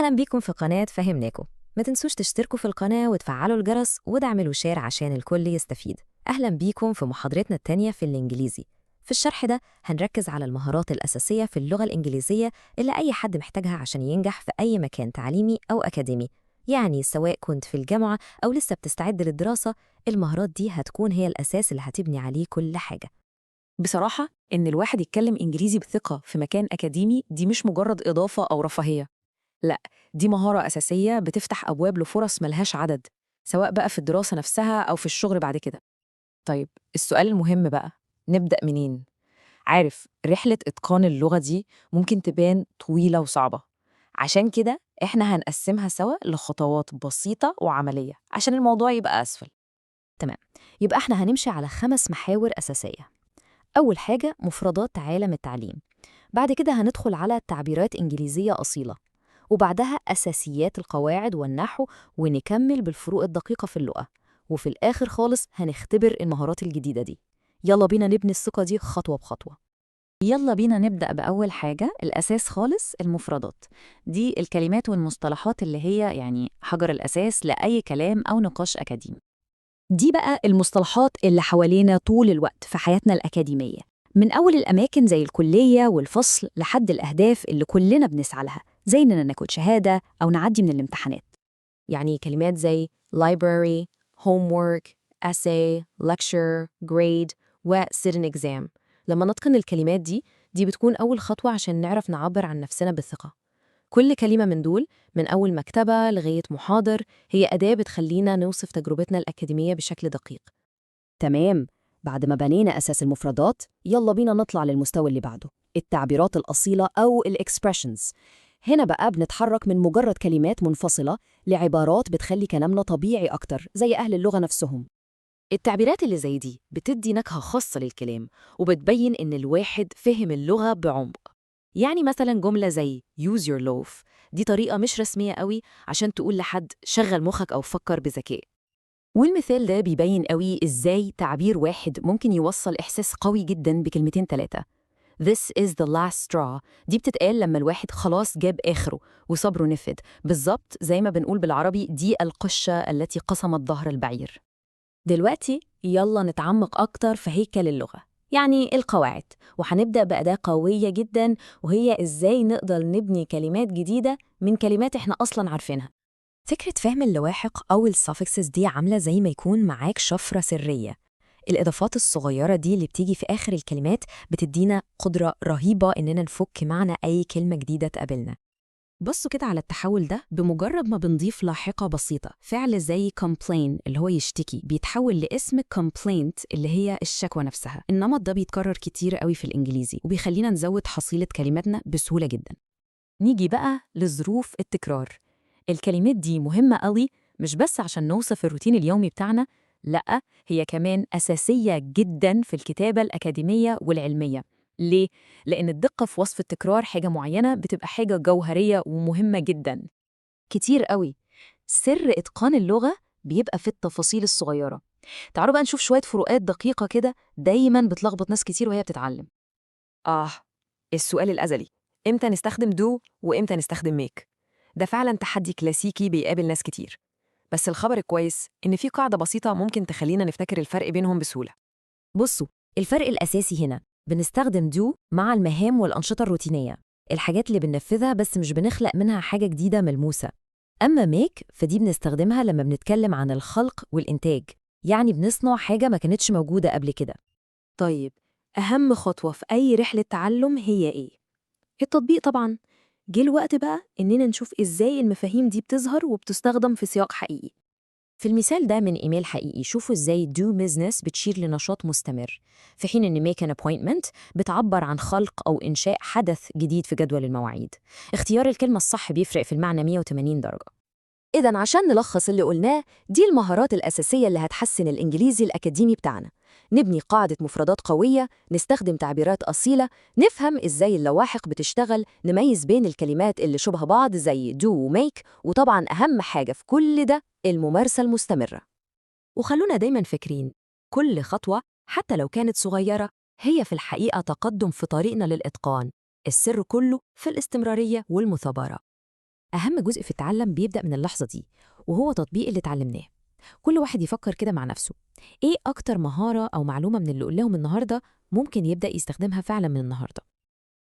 أهلا بيكم في قناة فهمناكم. ما تنسوش تشتركوا في القناة وتفعلوا الجرس وتعملوا شير عشان الكل يستفيد. أهلا بيكم في محاضرتنا التانية في الإنجليزي. في الشرح ده هنركز على المهارات الأساسية في اللغة الإنجليزية اللي أي حد محتاجها عشان ينجح في أي مكان تعليمي أو أكاديمي. يعني سواء كنت في الجامعة أو لسه بتستعد للدراسة، المهارات دي هتكون هي الأساس اللي هتبني عليه كل حاجة. بصراحة إن الواحد يتكلم إنجليزي بثقة في مكان أكاديمي دي مش مجرد إضافة أو رفاهية. لأ، دي مهارة أساسية بتفتح أبواب لفرص ملهاش عدد، سواء بقى في الدراسة نفسها أو في الشغل بعد كده. طيب، السؤال المهم بقى، نبدأ منين؟ عارف، رحلة إتقان اللغة دي ممكن تبان طويلة وصعبة. عشان كده إحنا هنقسمها سوا لخطوات بسيطة وعملية عشان الموضوع يبقى أسفل. تمام، يبقى احنا هنمشي على 5 محاور أساسية. أول حاجة مفردات عالم التعليم، بعد كده هندخل على تعبيرات إنجليزية أصيلة، وبعدها أساسيات القواعد والنحو، ونكمل بالفروق الدقيقة في اللغة، وفي الآخر خالص هنختبر المهارات الجديدة دي. يلا بينا نبني الثقة دي خطوة بخطوة. يلا بينا نبدأ بأول حاجة، الأساس خالص، المفردات. دي الكلمات والمصطلحات اللي هي يعني حجر الأساس لأي كلام أو نقاش أكاديمي. دي بقى المصطلحات اللي حوالينا طول الوقت في حياتنا الأكاديمية، من أول الأماكن زي الكلية والفصل لحد الأهداف اللي كلنا بنسعى لها، زي إننا ناخد شهادة أو نعدي من الامتحانات. يعني كلمات زي library, homework, essay, lecture, grade و sitting exam. لما نتقن الكلمات دي بتكون أول خطوة عشان نعرف نعبر عن نفسنا بالثقة. كل كلمة من دول، من أول مكتبة لغاية محاضر، هي أداة بتخلينا نوصف تجربتنا الأكاديمية بشكل دقيق. تمام، بعد ما بنينا أساس المفردات يلا بينا نطلع للمستوى اللي بعده، التعبيرات الأصيلة أو الإكسبريشنز. هنا بقى بنتحرك من مجرد كلمات منفصلة لعبارات بتخلي كلامنا طبيعي أكتر زي أهل اللغة نفسهم. التعبيرات اللي زي دي بتدي نكهة خاصة للكلام، وبتبين إن الواحد فهم اللغة بعمق. يعني مثلا جملة زي use your loaf، دي طريقة مش رسمية قوي عشان تقول لحد شغل مخك أو فكر بذكاء. والمثال ده بيبين قوي إزاي تعبير واحد ممكن يوصل إحساس قوي جدا بكلمتين 3. This is the last straw دي بتتقال لما الواحد خلاص جاب آخره وصبره نفد، بالظبط زي ما بنقول بالعربي دي القشة التي قسمت ظهر البعير. دلوقتي يلا نتعمق أكتر في هيكل اللغة، يعني القواعد، وهنبدأ بأداة قوية جدا وهي إزاي نقدر نبني كلمات جديدة من كلمات إحنا أصلاً عارفينها. فكرة فهم اللواحق أو السافكسز دي عاملة زي ما يكون معاك شفرة سرية. الإضافات الصغيرة دي اللي بتيجي في آخر الكلمات بتدينا قدرة رهيبة إننا نفك معنى أي كلمة جديدة تقابلنا. بصوا كده على التحول ده، بمجرد ما بنضيف لاحقة بسيطة، فعل زي complain اللي هو يشتكي بيتحول لاسم complaint اللي هي الشكوى نفسها. النمط ده بيتكرر كتير قوي في الإنجليزي وبيخلينا نزود حصيلة كلماتنا بسهولة جدا. نيجي بقى لظروف التكرار. الكلمات دي مهمة قوي، مش بس عشان نوصف الروتين اليومي بتاعنا، لأ، هي كمان أساسية جداً في الكتابة الأكاديمية والعلمية. ليه؟ لأن الدقة في وصف التكرار حاجة معينة بتبقى حاجة جوهرية ومهمة جداً. كتير قوي. سر إتقان اللغة بيبقى في التفاصيل الصغيرة. تعالوا بقى نشوف شوية فروقات دقيقة كده دايماً بتلخبط ناس كتير وهي بتتعلم. السؤال الأزلي، إمتى نستخدم do وإمتى نستخدم make؟ ده فعلا تحدي كلاسيكي بيقابل ناس كتير، بس الخبر الكويس إن في قاعدة بسيطة ممكن تخلينا نفتكر الفرق بينهم بسهولة. بصوا، الفرق الأساسي هنا بنستخدم do مع المهام والأنشطة الروتينية، الحاجات اللي بننفذها بس مش بنخلق منها حاجة جديدة ملموسة. أما make فدي بنستخدمها لما بنتكلم عن الخلق والإنتاج، يعني بنصنع حاجة ما كانتش موجودة قبل كده. طيب، أهم خطوة في أي رحلة تعلم هي إيه؟ التطبيق طبعاً. جه الوقت بقى إننا نشوف إزاي المفاهيم دي بتظهر وبتستخدم في سياق حقيقي. في المثال ده من إيميل حقيقي، شوفوا إزاي do business بتشير لنشاط مستمر، في حين إن make an appointment بتعبر عن خلق أو إنشاء حدث جديد في جدول المواعيد. اختيار الكلمة الصح بيفرق في المعنى 180 درجة. إذن عشان نلخص اللي قلناه، دي المهارات الأساسية اللي هتحسن الإنجليزي الأكاديمي بتاعنا. نبني قاعدة مفردات قوية، نستخدم تعبيرات أصيلة، نفهم إزاي اللواحق بتشتغل، نميز بين الكلمات اللي شبه بعض زي do و make، وطبعاً أهم حاجة في كل ده الممارسة المستمرة. وخلونا دايماً فاكرين، كل خطوة حتى لو كانت صغيرة هي في الحقيقة تقدم في طريقنا للإتقان. السر كله في الاستمرارية والمثابرة. أهم جزء في التعلم بيبدأ من اللحظة دي، وهو تطبيق اللي اتعلمناه. كل واحد يفكر كده مع نفسه، إيه أكتر مهارة أو معلومة من اللي قلناهم النهاردة ممكن يبدأ يستخدمها فعلا من النهاردة؟